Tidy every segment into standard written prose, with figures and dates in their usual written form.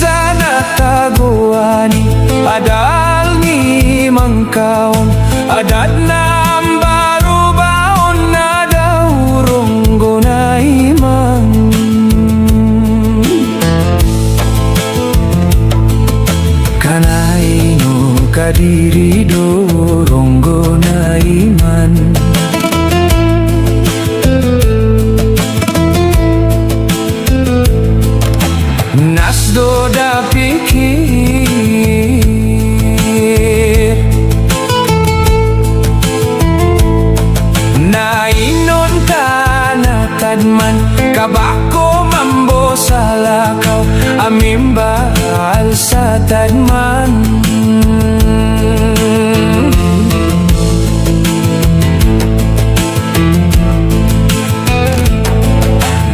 sana taguani adal ni mangkaon adat na baru baon na daurong gunay mang kanay no kadiri dorong gunay man nasdo da pikir na inon ka na kadman kabako mambo sa lakaw amimbal sa tadman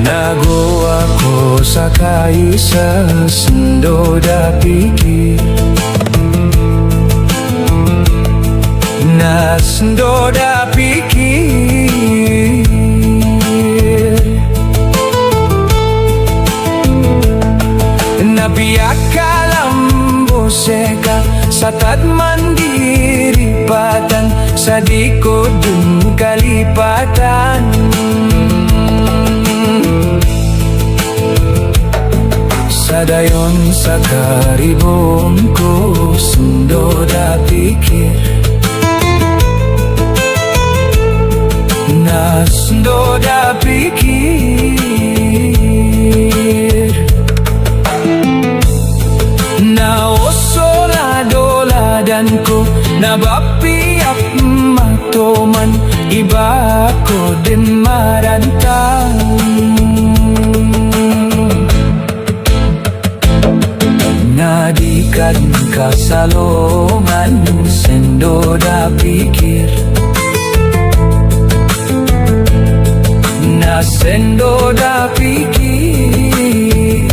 nago ako sa kaisa sendo da pikir na sendo da pikir na biyak kalambo seka sa tadman diripatan sa dikod dun kalipatan sadayon sa karibong ko sundo da pikir na sundo da pikir na osolado-ladan ko na bapiap matoman iba ko din marantang nadikan kasalongan sendo da pikir na sendo da pikir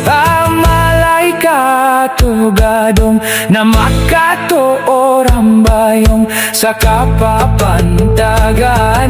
amalay kato gadong na makato orang bayong sa kapapantagan